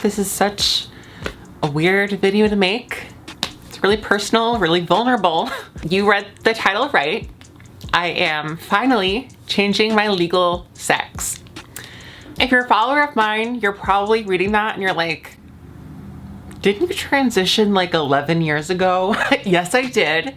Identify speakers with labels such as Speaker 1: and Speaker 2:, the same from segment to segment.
Speaker 1: This is such a weird video to make. It's really personal, really vulnerable. You read the title right. I am finally changing my legal sex. If you're a follower of mine, you're probably reading that and you're like, didn't you transition like 11 years ago? Yes, I did.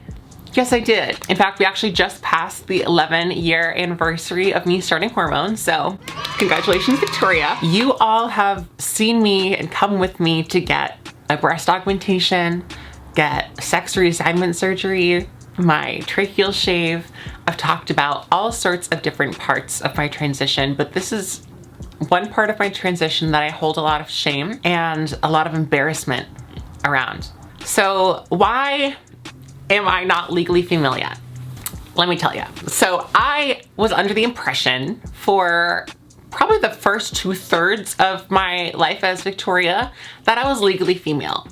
Speaker 1: Yes, I did. In fact, we actually just passed the 11-year anniversary of me starting hormones, so congratulations, Victoria. You all have seen me and come with me to get a breast augmentation, get sex reassignment surgery, my tracheal shave. I've talked about all sorts of different parts of my transition, but this is one part of my transition that I hold a lot of shame and a lot of embarrassment around. So why am I not legally female yet? Let me tell you. So I was under the impression for probably the first 2/3 of my life as Victoria that I was legally female.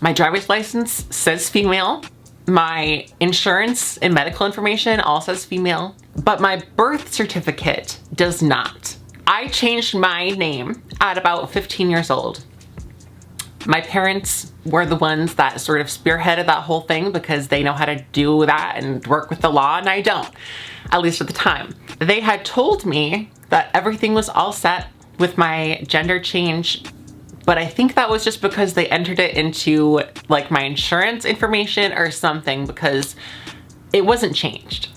Speaker 1: My driver's license says female. My insurance and medical information all says female, but my birth certificate does not. I changed my name at about 15 years old. My parents were the ones that sort of spearheaded that whole thing because they know how to do that and work with the law, and I don't, at least at the time. They had told me that everything was all set with my gender change, but I think that was just because they entered it into like my insurance information or something, because it wasn't changed.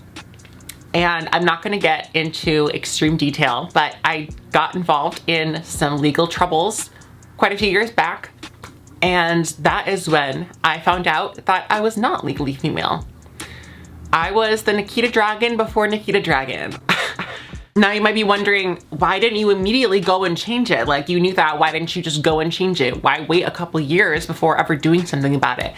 Speaker 1: And I'm not gonna get into extreme detail, but I got involved in some legal troubles quite a few years back. And that is when I found out that I was not legally female. I was the Nikita Dragon before Nikita Dragon. Now you might be wondering, why didn't you immediately go and change it? Like, you knew that, why didn't you just go and change it? Why wait a couple years before ever doing something about it?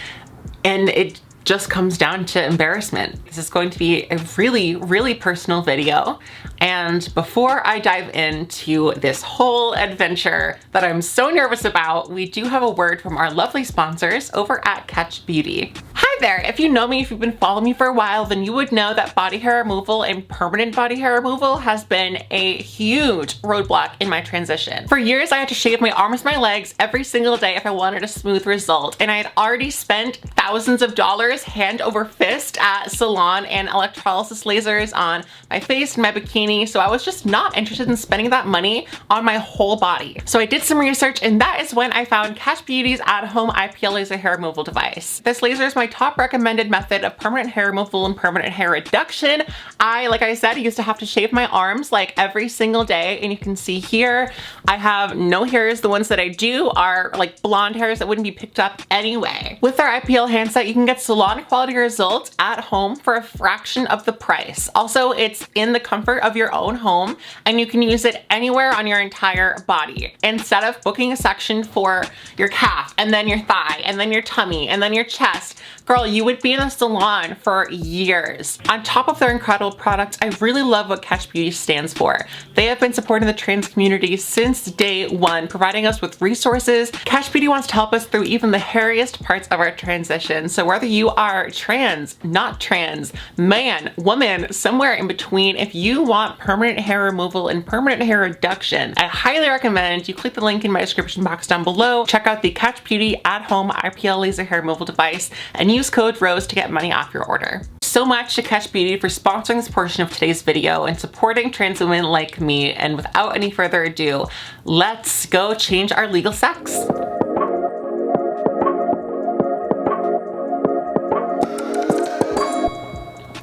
Speaker 1: And it just comes down to embarrassment. This is going to be a really, really personal video. And before I dive into this whole adventure that I'm so nervous about, we do have a word from our lovely sponsors over at Catch Beauty. Hi there, if you know me, if you've been following me for a while, then you would know that body hair removal and permanent body hair removal has been a huge roadblock in my transition. For years, I had to shave my arms and my legs every single day if I wanted a smooth result. And I had already spent thousands of dollars hand over fist at salon and electrolysis lasers on my face and my bikini, so I was just not interested in spending that money on my whole body. So I did some research, and that is when I found Catch Beauty's at-home IPL laser hair removal device. This laser is my top recommended method of permanent hair removal and permanent hair reduction. Like I said, used to have to shave my arms like every single day, and you can see here I have no hairs. The ones that I do are like blonde hairs that wouldn't be picked up anyway. With our IPL handset, you can get salon quality results at home for a fraction of the price. Also, it's in the comfort of your own home, and you can use it anywhere on your entire body. Instead of booking a section for your calf and then your thigh and then your tummy and then your chest, girl, you would be in the salon for years. On top of their incredible products, I really love what Catch Beauty stands for. They have been supporting the trans community since day one, providing us with resources. Catch Beauty wants to help us through even the hairiest parts of our transition. So whether you are trans, not trans, man, woman, somewhere in between, if you want permanent hair removal and permanent hair reduction, I highly recommend you click the link in my description box down below, check out the Catch Beauty at-home IPL laser hair removal device, and use code ROSE to get money off your order. So much to Catch Beauty for sponsoring this portion of today's video and supporting trans women like me. And without any further ado, let's go change our legal sex.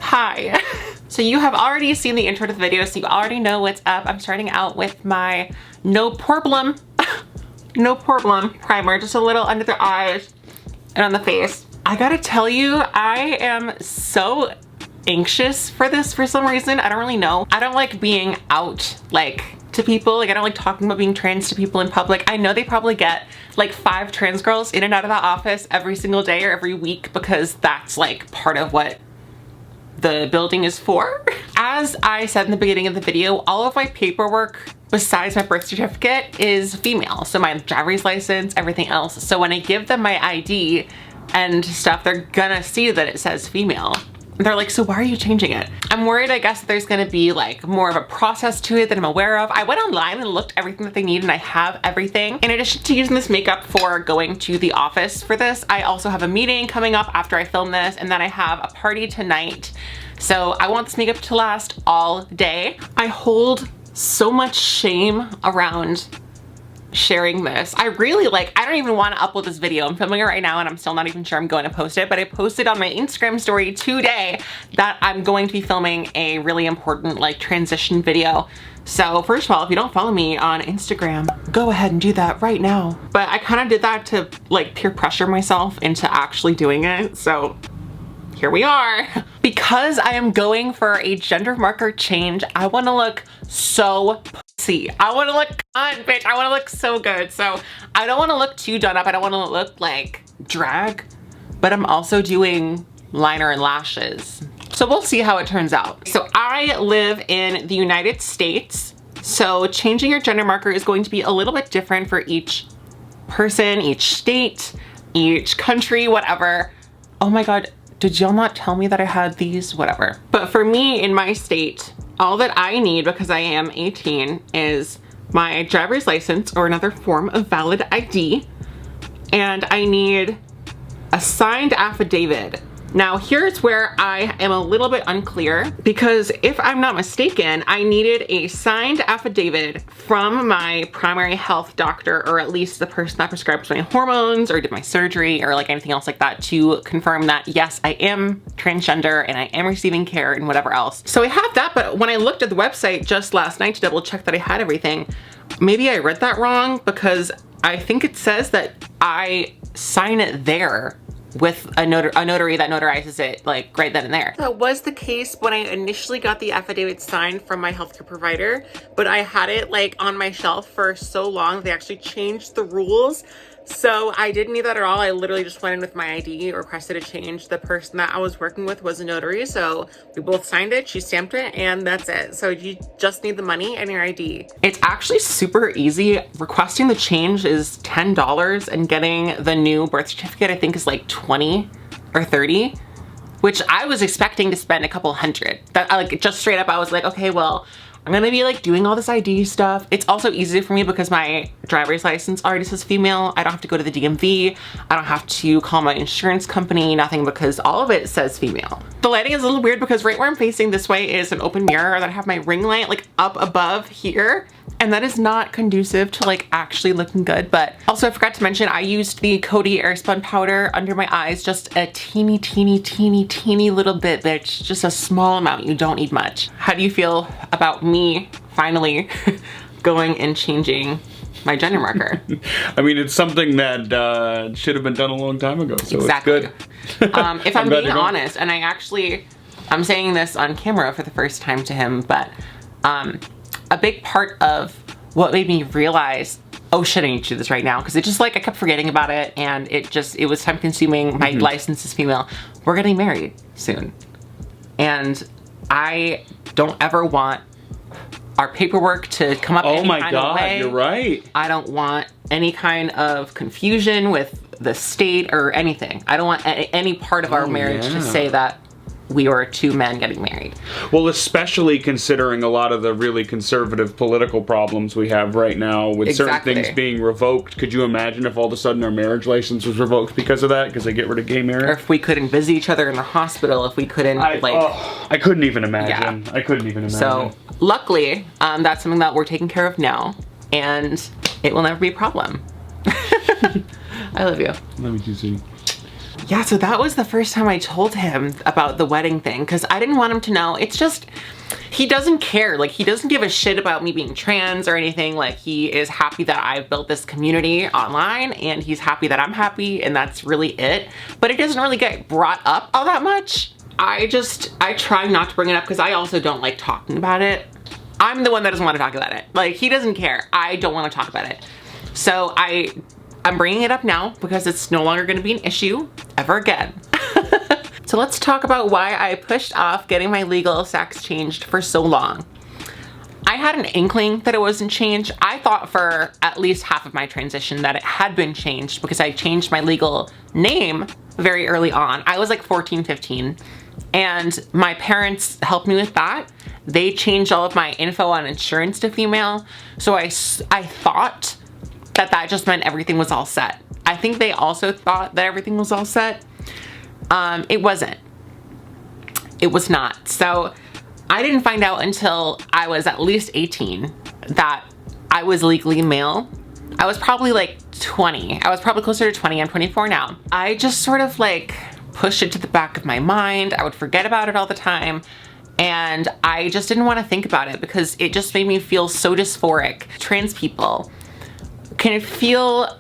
Speaker 1: Hi. So you have already seen the intro to the video, so you already know what's up. I'm starting out with my No Problem primer, just a little under the eyes and on the face. I gotta tell you, I am so anxious for this for some reason. I don't really know. I don't like being out to people. I don't like talking about being trans to people in public. I know they probably get like 5 trans girls in and out of the office every single day or every week, because that's like part of what the building is for. As I said in the beginning of the video, all of my paperwork besides my birth certificate is female. So my driver's license, everything else. So when I give them my ID and stuff, they're gonna see that it says female. They're like, so why are you changing it? I'm worried, I guess, there's gonna be like more of a process to it that I'm aware of. I went online and looked everything that they need and I have everything. In addition to using this makeup for going to the office for this, I also have a meeting coming up after I film this, and then I have a party tonight. So I want this makeup to last all day. I hold so much shame around sharing this. I don't even want to upload this video. I'm filming it right now and I'm still not even sure I'm going to post it, but I posted on my Instagram story today that I'm going to be filming a really important like transition video. So first of all, if you don't follow me on Instagram, go ahead and do that right now. But I kind of did that to like peer pressure myself into actually doing it. So here we are. Because I am going for a gender marker change, I want to look so pussy. I want to look bitch. I want to look so good. So I don't want to look too done up. I don't want to look like drag, but I'm also doing liner and lashes. So we'll see how it turns out. So I live in the United States. So changing your gender marker is going to be a little bit different for each person, each state, each country, whatever. Oh my God. Did y'all not tell me that I had these? Whatever. But for me in my state, all that I need, because I am 18, is my driver's license or another form of valid ID. And I need a signed affidavit. Now here's where I am a little bit unclear, because if I'm not mistaken, I needed a signed affidavit from my primary health doctor, or at least the person that prescribes my hormones or did my surgery or like anything else like that, to confirm that yes, I am transgender and I am receiving care and whatever else. So I have that, but when I looked at the website just last night to double check that I had everything, maybe I read that wrong, because I think it says that I sign it there with a notary that notarizes it like right then and there. That was the case when I initially got the affidavit signed from my healthcare provider, but I had it like on my shelf for so long, they actually changed the rules. So I didn't need that at all. I literally just went in with my ID, requested a change. The person that I was working with was a notary, so we both signed it, she stamped it, and that's it. So you just need the money and your ID. It's actually super easy. Requesting the change is $10, and getting the new birth certificate I think is like 20 or 30, which I was expecting to spend a couple hundred. That like just straight up I was like, okay, well, I'm gonna be like doing all this ID stuff. It's also easy for me because my driver's license already says female. I don't have to go to the DMV. I don't have to call my insurance company, nothing, because all of it says female. The lighting is a little weird because right where I'm facing this way is an open mirror that I have my ring light like up above here. And that is not conducive to like actually looking good. But also I forgot to mention, I used the Coty Airspun powder under my eyes, just a teeny little bit, bitch. Just a small amount, you don't need much. How do you feel about me finally going and changing my gender marker?
Speaker 2: I mean, it's something that should have been done a long time ago, so
Speaker 1: exactly.
Speaker 2: It's good.
Speaker 1: If I'm being honest, and I'm saying this on camera for the first time to him, but a big part of what made me realize, oh shit, I need to do this right now, because it just like, I kept forgetting about it, and it was time consuming. My license is female. We're getting married soon. And I don't ever want our paperwork to come up any kind of way.
Speaker 2: You're right.
Speaker 1: I don't want any kind of confusion with the state or anything. I don't want any part of our marriage to say that we were two men getting married.
Speaker 2: Well, especially considering a lot of the really conservative political problems we have right now with certain things being revoked. Could you imagine if all of a sudden our marriage license was revoked because of that? Because they get rid of gay marriage?
Speaker 1: Or if we couldn't visit each other in the hospital, if we couldn't
Speaker 2: I couldn't even imagine. Yeah. I couldn't even imagine.
Speaker 1: So luckily, that's something that we're taking care of now, and it will never be a problem. I love you.
Speaker 2: Love you too, sweetie.
Speaker 1: Yeah, so that was the first time I told him about the wedding thing, because I didn't want him to know. It's just, he doesn't care. Like, he doesn't give a shit about me being trans or anything. Like, he is happy that I've built this community online, and he's happy that I'm happy, and that's really it. But it doesn't really get brought up all that much. I try not to bring it up because I also don't like talking about it. I'm the one that doesn't want to talk about it. Like, he doesn't care. I don't want to talk about it. So I'm bringing it up now because it's no longer going to be an issue ever again. So let's talk about why I pushed off getting my legal sex changed for so long. I had an inkling that it wasn't changed. I thought for at least half of my transition that it had been changed because I changed my legal name very early on. I was like 14, 15, And my parents helped me with that. They changed all of my info on insurance to female. So I thought that that just meant everything was all set. I think they also thought that everything was all set. It wasn't. It was not. So I didn't find out until I was at least 18 that I was legally male. I was probably like 20. I was probably closer to 20. I'm 24 now. I just sort of like pushed it to the back of my mind. I would forget about it all the time. And I just didn't want to think about it because it just made me feel so dysphoric. Trans people can feel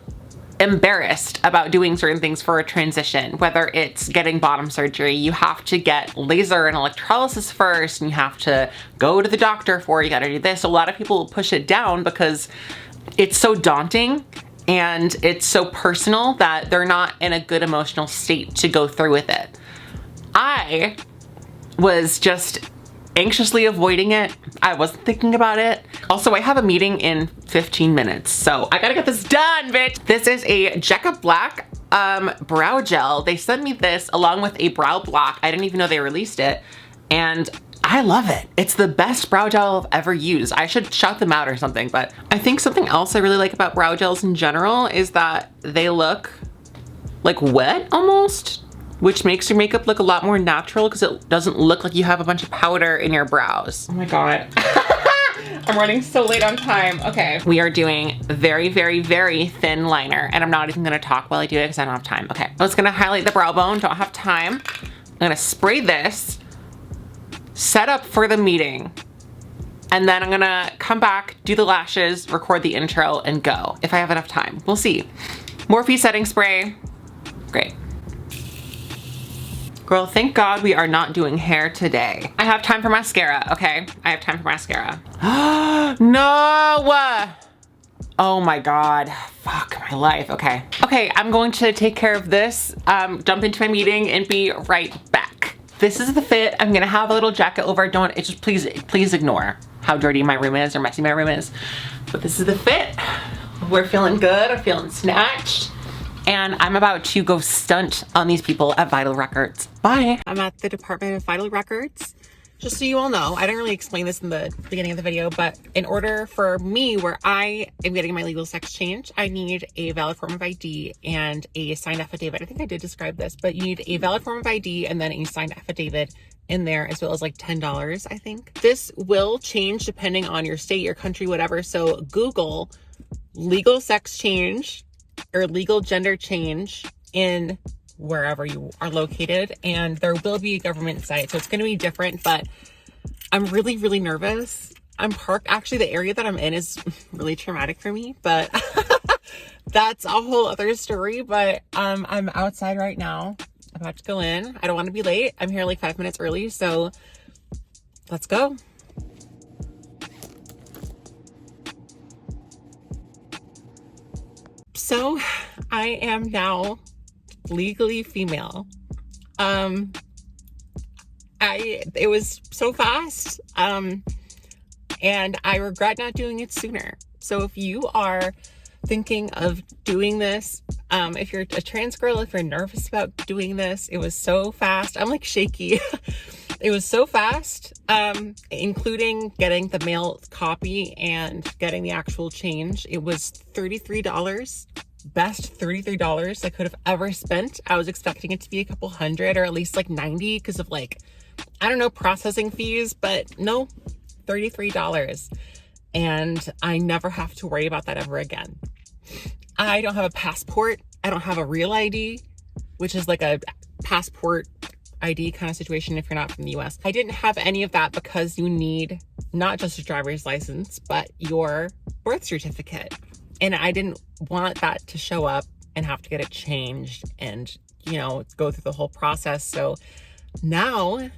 Speaker 1: embarrassed about doing certain things for a transition, whether it's getting bottom surgery. You have to get laser and electrolysis first, and you have to go to the doctor for it. You gotta do this. A lot of people will push it down because it's so daunting and it's so personal that they're not in a good emotional state to go through with it. I was just anxiously avoiding it. I wasn't thinking about it. Also, I have a meeting in 15 minutes, so I gotta get this done, bitch. This is a Jekka Black brow gel. They sent me this along with a brow block. I didn't even know they released it, and I love it. It's the best brow gel I've ever used. I should shout them out or something, but I think something else I really like about brow gels in general is that they look like wet almost, which makes your makeup look a lot more natural because it doesn't look like you have a bunch of powder in your brows. Oh my God. I'm running so late on time. Okay. We are doing very, very, very thin liner, and I'm not even gonna talk while I do it because I don't have time. Okay. I was gonna highlight the brow bone, don't have time. I'm gonna spray this, set up for the meeting, and then I'm gonna come back, do the lashes, record the intro, and go. If I have enough time. We'll see. Morphe setting spray. Great. Girl, thank God we are not doing hair today. I have time for mascara, okay? I have time for mascara. No! Oh my God, fuck my life, okay. Okay, I'm going to take care of this, jump into my meeting, and be right back. This is the fit. I'm gonna have a little jacket over. It's just please ignore how dirty my room is or messy my room is. But this is the fit. We're feeling good, I'm feeling snatched. And I'm about to go stunt on these people at Vital Records. Bye. I'm at the Department of Vital Records. Just so you all know, I didn't really explain this in the beginning of the video, but in order for me, where I am getting my legal sex change, I need a valid form of ID and a signed affidavit. I think I did describe this, but you need a valid form of ID and then a signed affidavit in there, as well as like $10, I think. This will change depending on your state, your country, whatever. So Google legal sex change or legal gender change in wherever you are located, and there will be a government site, so it's going to be different. But I'm really, really nervous. I'm parked, actually the area that I'm in is really traumatic for me, but that's a whole other story. But I'm outside right now, I'm about to go in. I don't want to be late. I'm here like 5 minutes early, so let's go. So I am now legally female. It was so fast, and I regret not doing it sooner. So if you are thinking of doing this, if you're a trans girl, if you're nervous about doing this, it was so fast. I'm like shaky. It was so fast, including getting the mail copy and getting the actual change. It was $33. Best $33 I could have ever spent. I was expecting it to be a couple hundred or at least like 90 because of like, I don't know, processing fees, but no, $33. And I never have to worry about that ever again. I don't have a passport. I don't have a real ID, which is like a passport ID kind of situation if you're not from the US. I didn't have any of that because you need not just a driver's license, but your birth certificate. And I didn't want that to show up and have to get it changed and, you know, go through the whole process. So now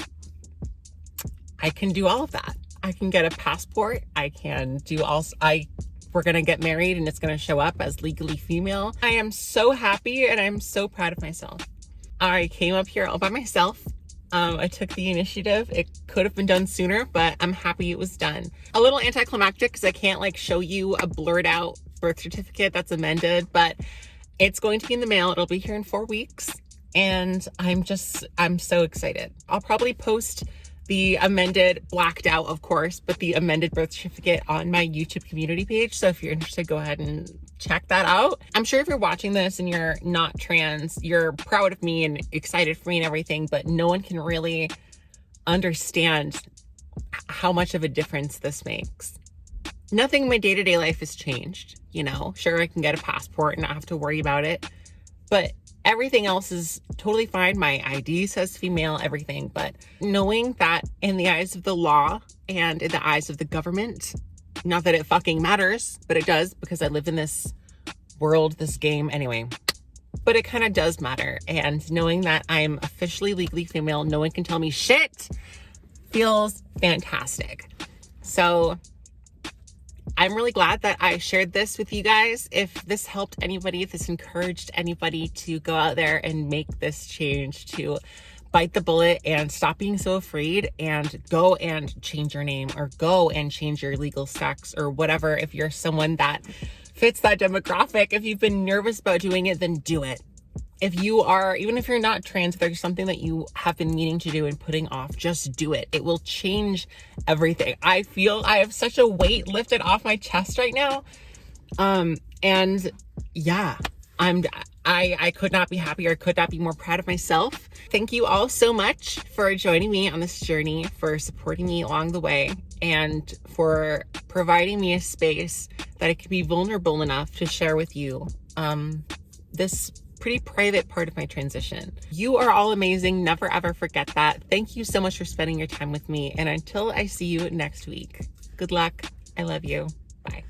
Speaker 1: I can do all of that. I can get a passport. I can do all, we're going to get married and it's going to show up as legally female. I am so happy and I'm so proud of myself. I came up here all by myself. I took the initiative. It could have been done sooner, but I'm happy it was done. A little anticlimactic because I can't like show you a blurred out birth certificate that's amended, but it's going to be in the mail. It'll be here in 4 weeks. and I'm so excited. I'll probably post the amended, blacked out, of course, but the amended birth certificate on my YouTube community page. So if you're interested, go ahead and check that out. I'm sure if you're watching this and you're not trans, you're proud of me and excited for me and everything, but no one can really understand how much of a difference this makes. Nothing in my day-to-day life has changed, you know. Sure, I can get a passport and not have to worry about it, but everything else is totally fine. My ID says female, everything. But knowing that in the eyes of the law and in the eyes of the government, not that it fucking matters, but it does because I live in this world, this game anyway. But it kind of does matter. And knowing that I'm officially legally female, no one can tell me shit, feels fantastic. So I'm really glad that I shared this with you guys. If this helped anybody, if this encouraged anybody to go out there and make this change, to bite the bullet and stop being so afraid and go and change your name or go and change your legal sex or whatever. If you're someone that fits that demographic, if you've been nervous about doing it, then do it. If you are, even if you're not trans, if there's something that you have been meaning to do and putting off, just do it. It will change everything. I feel I have such a weight lifted off my chest right now. And yeah, I could not be happier. I could not be more proud of myself. Thank you all so much for joining me on this journey, for supporting me along the way, and for providing me a space that I can be vulnerable enough to share with you this pretty private part of my transition. You are all amazing. Never ever forget that. Thank you so much for spending your time with me. And until I see you next week, good luck. I love you. Bye.